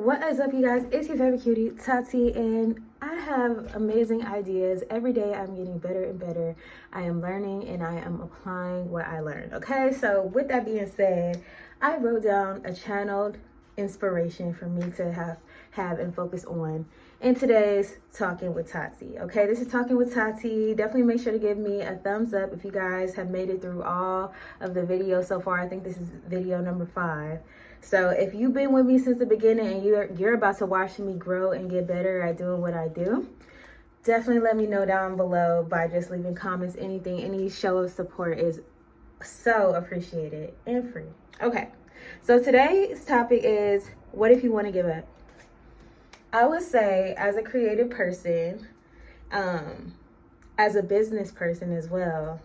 What is up, you guys? It's your favorite cutie, Tati, and I have amazing ideas. Every day I'm getting better and better. I am learning and I am applying what I learned. Okay, so with that being said, I wrote down a channeled inspiration for me to have and focus on in today's Talking with Tati. Okay, this is Talking with Tati. Definitely make sure to give me a thumbs up if you guys have made it through all of the videos so far. I think this is video number 5. So if you've been with me since the beginning and you're about to watch me grow and get better at doing what I do, definitely let me know down below by just leaving comments. Any show of support is so appreciated and free. Okay, so today's topic is, what if you want to give up? I would say, as a creative person, as a business person as well,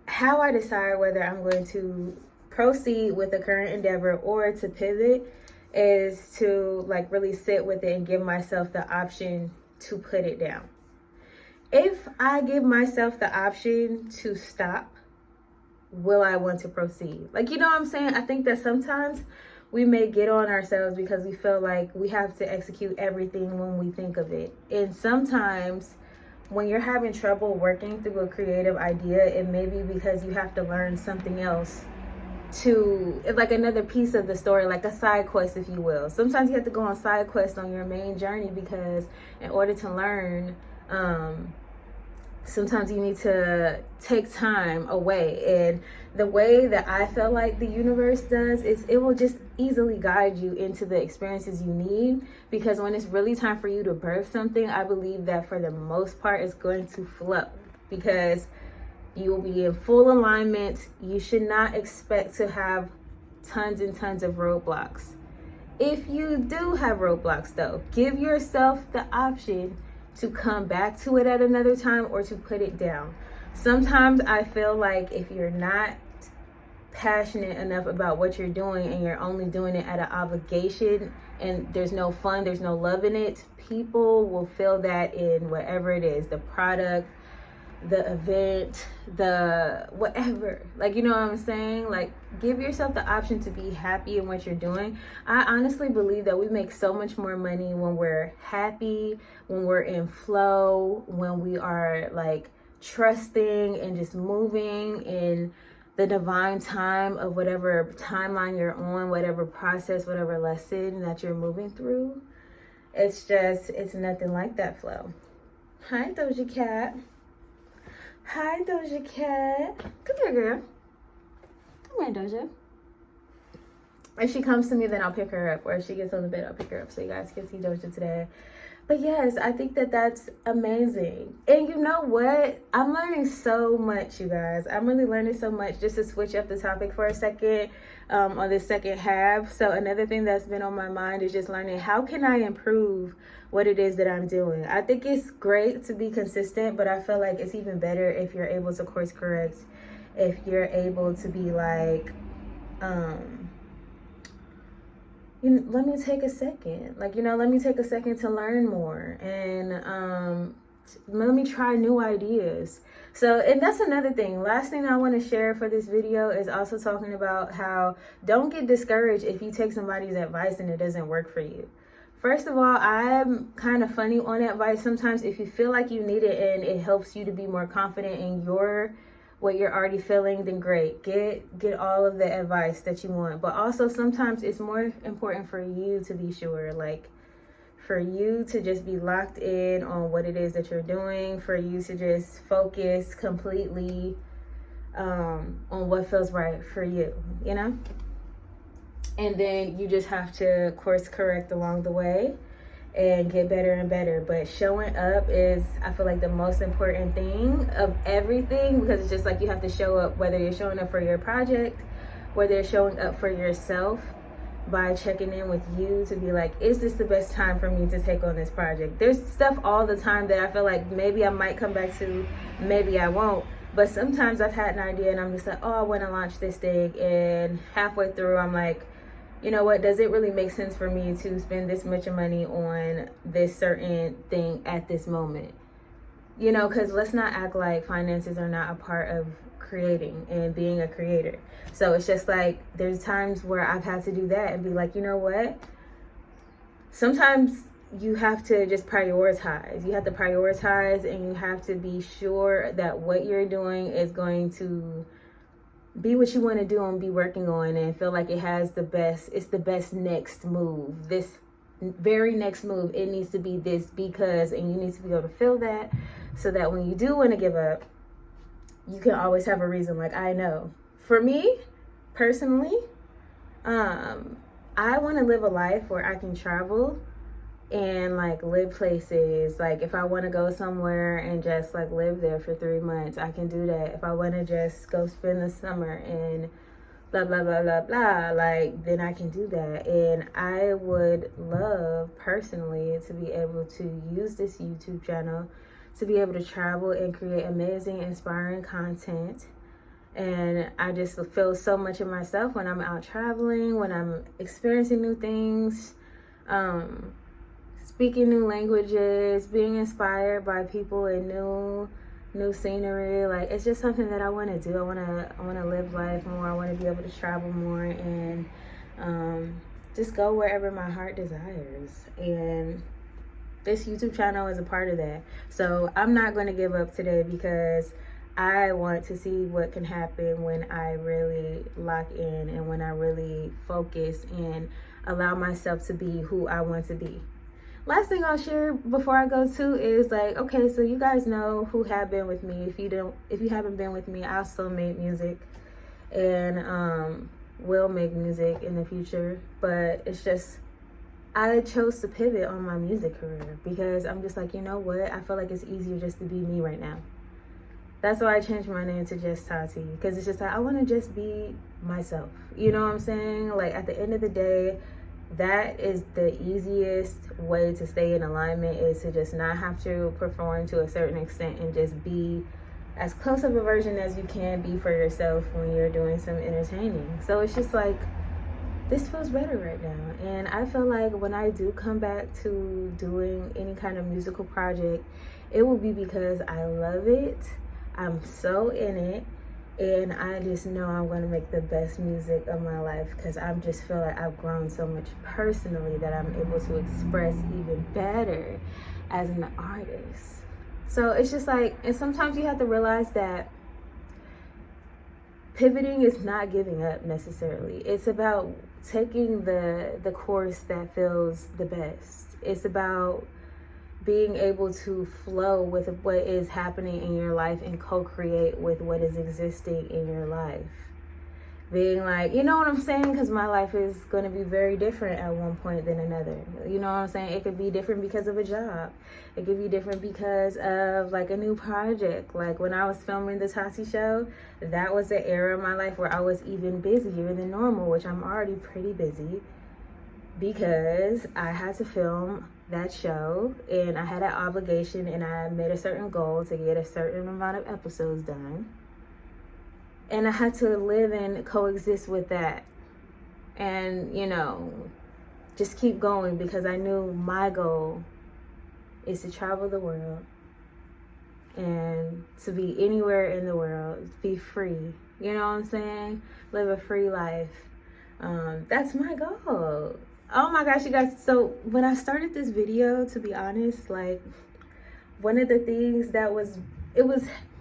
how I decide whether I'm going to proceed with the current endeavor or to pivot is to really sit with it and give myself the option to put it down. If I give myself the option to stop, will I want to proceed? You know what I'm saying? I think that sometimes we may get on ourselves because we feel like we have to execute everything when we think of it. And sometimes when you're having trouble working through a creative idea, it may be because you have to learn something else to, another piece of the story, like a side quest, if you will. Sometimes you have to go on side quests on your main journey because in order to learn, sometimes you need to take time away. And the way that I feel like the universe does is it will just easily guide you into the experiences you need, because when it's really time for you to birth something, I believe that for the most part it's going to flow, because you will be in full alignment. You should not expect to have tons and tons of roadblocks. If you do have roadblocks though, give yourself the option to come back to it at another time or to put it down. Sometimes I feel like if you're not passionate enough about what you're doing and you're only doing it at an obligation and there's no fun, there's no love in it, people will feel that in whatever it is, the product, the event, the whatever. You know what I'm saying? Give yourself the option to be happy in what you're doing. I honestly believe that we make so much more money when we're happy, when we're in flow, when we are trusting and just moving in the divine time of whatever timeline you're on, whatever process, whatever lesson that you're moving through. It's nothing like that flow. Hi, Doja Cat. Hi, Doja Cat. Come here, girl. Come here, Doja. If she comes to me, then I'll pick her up. Or if she gets on the bed, I'll pick her up so you guys can see Doja today. But yes, I think that that's amazing. And you know what? I'm learning so much, you guys. I'm really learning so much. Just to switch up the topic for a second on this second half. So another thing that's been on my mind is just learning, how can I improve what it is that I'm doing? I think it's great to be consistent, but I feel like it's even better if you're able to course correct, if you're able to be let me take a second. Let me take a second to learn more and let me try new ideas. So, and that's another thing. Last thing I want to share for this video is also talking about how don't get discouraged if you take somebody's advice and it doesn't work for you. First of all, I'm kind of funny on advice. Sometimes if you feel like you need it and it helps you to be more confident in what you're already feeling, then great. Get all of the advice that you want. But also sometimes it's more important for you to be sure, for you to just be locked in on what it is that you're doing, for you to just focus completely on what feels right for you, you know? And then you just have to course correct along the way and get better and better. But showing up is, I feel like, the most important thing of everything, because it's just you have to show up, whether you're showing up for your project, whether you're showing up for yourself by checking in with you to be is this the best time for me to take on this project? There's stuff all the time that I feel like maybe I might come back to, maybe I won't. But sometimes I've had an idea and I'm just oh, I want to launch this thing, and halfway through I'm you know what, does it really make sense for me to spend this much money on this certain thing at this moment? You know, because let's not act like finances are not a part of creating and being a creator. So it's just there's times where I've had to do that and be you know what, sometimes you have to just prioritize. You have to prioritize, and you have to be sure that what you're doing is going to be what you want to do and be working on, and feel like it has it's the best next move. This very next move, it needs to be this because, and you need to be able to feel that, so that when you do want to give up, you can always have a reason. Like, I know for me personally, I want to live a life where I can travel and like live places. Like, if I want to go somewhere and just like live there for 3 months, I can do that. If I want to just go spend the summer and blah blah blah blah blah, like, then I can do that. And I would love personally to be able to use this YouTube channel to be able to travel and create amazing, inspiring content. And I just feel so much in myself when I'm out traveling, when I'm experiencing new things, speaking new languages, being inspired by people and new scenery. Like, it's just something that I want to do. I want to live life more. I want to be able to travel more, and just go wherever my heart desires. And this YouTube channel is a part of that. So I'm not going to give up today, because I want to see what can happen when I really lock in and when I really focus and allow myself to be who I want to be. Last thing I'll share before I go to is, like, okay, so you guys know who have been with me. If you haven't been with me, I still make music, and will make music in the future. But it's just, I chose to pivot on my music career because I'm just like, you know what? I feel like it's easier just to be me right now. That's why I changed my name to just Tati, because it's just like, I want to just be myself. You know what I'm saying? Like, at the end of the day, that is the easiest way to stay in alignment, is to just not have to perform to a certain extent and just be as close of a version as you can be for yourself when you're doing some entertaining. So it's just like, this feels better right now. And I feel like when I do come back to doing any kind of musical project, it will be because I love it. I'm so in it, and I just know I'm going to make the best music of my life, because I just feel like I've grown so much personally that I'm able to express even better as an artist. So it's just like, and sometimes you have to realize that pivoting is not giving up necessarily. It's about taking the course that feels the best. It's about being able to flow with what is happening in your life and co-create with what is existing in your life. Being like, you know what I'm saying? Because my life is going to be very different at one point than another. You know what I'm saying? It could be different because of a job. It could be different because of like a new project. Like when I was filming the Tati show, that was the era of my life where I was even busier than normal, which I'm already pretty busy, because I had to film that show and I had an obligation, and I made a certain goal to get a certain amount of episodes done, and I had to live and coexist with that, and you know, just keep going, because I knew my goal is to travel the world and to be anywhere in the world, be free, you know what I'm saying, live a free life. That's my goal. Oh my gosh, you guys. So when I started this video, to be honest, like, one of the things that was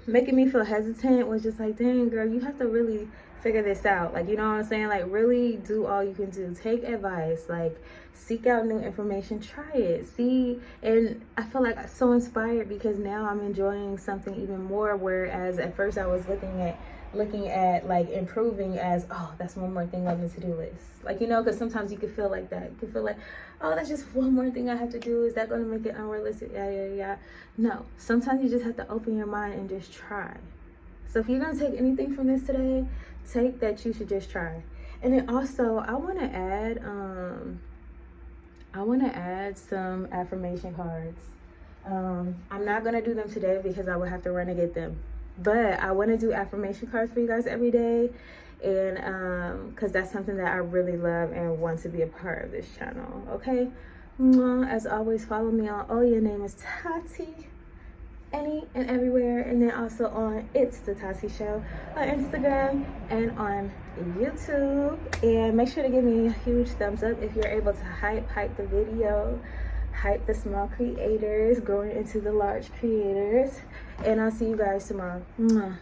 making me feel hesitant was just like, dang girl, you have to really figure this out. Like, you know what I'm saying? Like, really do all you can do. Take advice, like, seek out new information, try it, see. And I feel like I'm so inspired, because now I'm enjoying something even more, whereas at first I was looking at like improving as, oh, that's one more thing on the to-do list. Like, you know, because sometimes you could feel like that. You could feel like, oh, that's just one more thing I have to do. Is that going to make it unrealistic? Yeah. No, sometimes you just have to open your mind and just try. So if you're going to take anything from this today, take that you should just try. And then also, I want to add some affirmation cards. I'm not going to do them today because I would have to run and get them. But I want to do affirmation cards for you guys every day, and because that's something that I really love and want to be a part of this channel. Okay, as always, follow me on, oh, your name is Tati, any and everywhere. And then also on It's the Tati Show on Instagram and on YouTube. And make sure to give me a huge thumbs up if you're able to hype the video, hype the small creators growing into the large creators. And I'll see you guys tomorrow. Mwah.